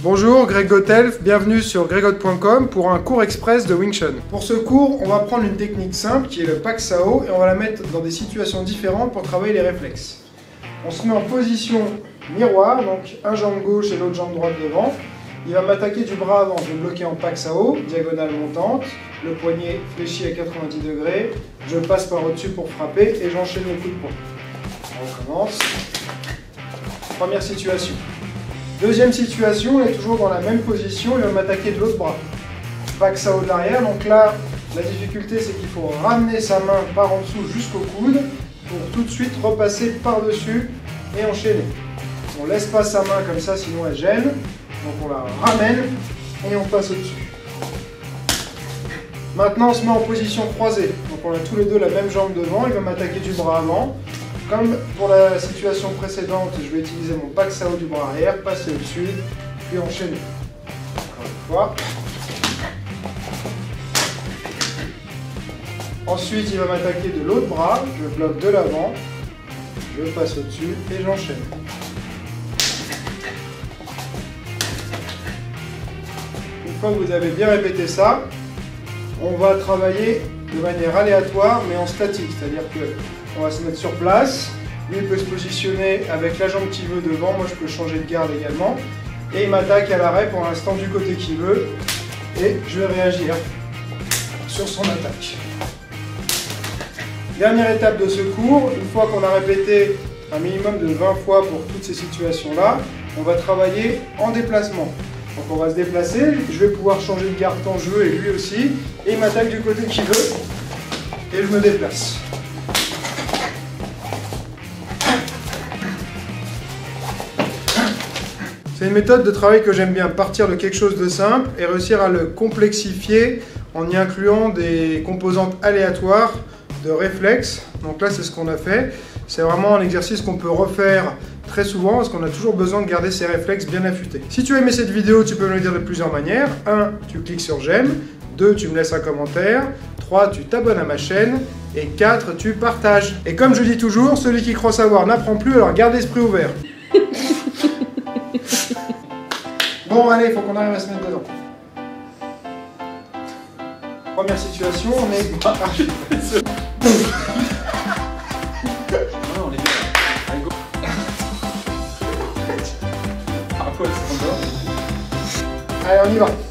Bonjour, Greg Gothelf, bienvenue sur gregot.com pour un cours express de Wing Chun. Pour ce cours, on va prendre une technique simple qui est le Pak Sao et on va la mettre dans des situations différentes pour travailler les réflexes. On se met en position miroir, donc un jambe gauche et l'autre jambe droite devant. Il va m'attaquer du bras avant, je vais bloquer en Pak Sao, diagonale montante, le poignet fléchi à 90 degrés, je passe par au-dessus pour frapper et j'enchaîne le coup de poing. On recommence. Première situation. Deuxième situation, on est toujours dans la même position, il va m'attaquer de l'autre bras. Pak Sao de l'arrière, donc là, la difficulté c'est qu'il faut ramener sa main par en dessous jusqu'au coude pour tout de suite repasser par-dessus et enchaîner. On laisse pas sa main comme ça, sinon elle gêne. Donc on la ramène et on passe au-dessus. Maintenant on se met en position croisée. Donc on a tous les deux la même jambe devant, il va m'attaquer du bras avant. Comme pour la situation précédente, je vais utiliser mon Pak Sao du bras arrière, passer au-dessus, puis enchaîner. Encore une fois. Ensuite, il va m'attaquer de l'autre bras, je bloque de l'avant, je passe au-dessus et j'enchaîne. Une fois que vous avez bien répété ça, on va travailler de manière aléatoire mais en statique, c'est-à-dire que on va se mettre sur place, lui il peut se positionner avec la jambe qu'il veut devant, moi je peux changer de garde également, et il m'attaque à l'arrêt pour l'instant du côté qu'il veut, et je vais réagir sur son attaque. Dernière étape de ce cours, une fois qu'on a répété un minimum de 20 fois pour toutes ces situations-là, on va travailler en déplacement. Donc on va se déplacer, je vais pouvoir changer de garde quand je veux et lui aussi, et il m'attaque du côté qu'il veut, et je me déplace. C'est une méthode de travail que j'aime bien, partir de quelque chose de simple et réussir à le complexifier en y incluant des composantes aléatoires de réflexes. Donc là c'est ce qu'on a fait, c'est vraiment un exercice qu'on peut refaire très souvent parce qu'on a toujours besoin de garder ses réflexes bien affûtés. Si tu as aimé cette vidéo, tu peux me le dire de plusieurs manières. 1. Tu cliques sur j'aime. 2. Tu me laisses un commentaire. 3. Tu t'abonnes à ma chaîne. Et 4. Tu partages. Et comme je dis toujours, celui qui croit savoir n'apprend plus, alors garde l'esprit ouvert. Bon allez, il faut qu'on arrive à se mettre dedans. Première situation, on est... Allez, on y va.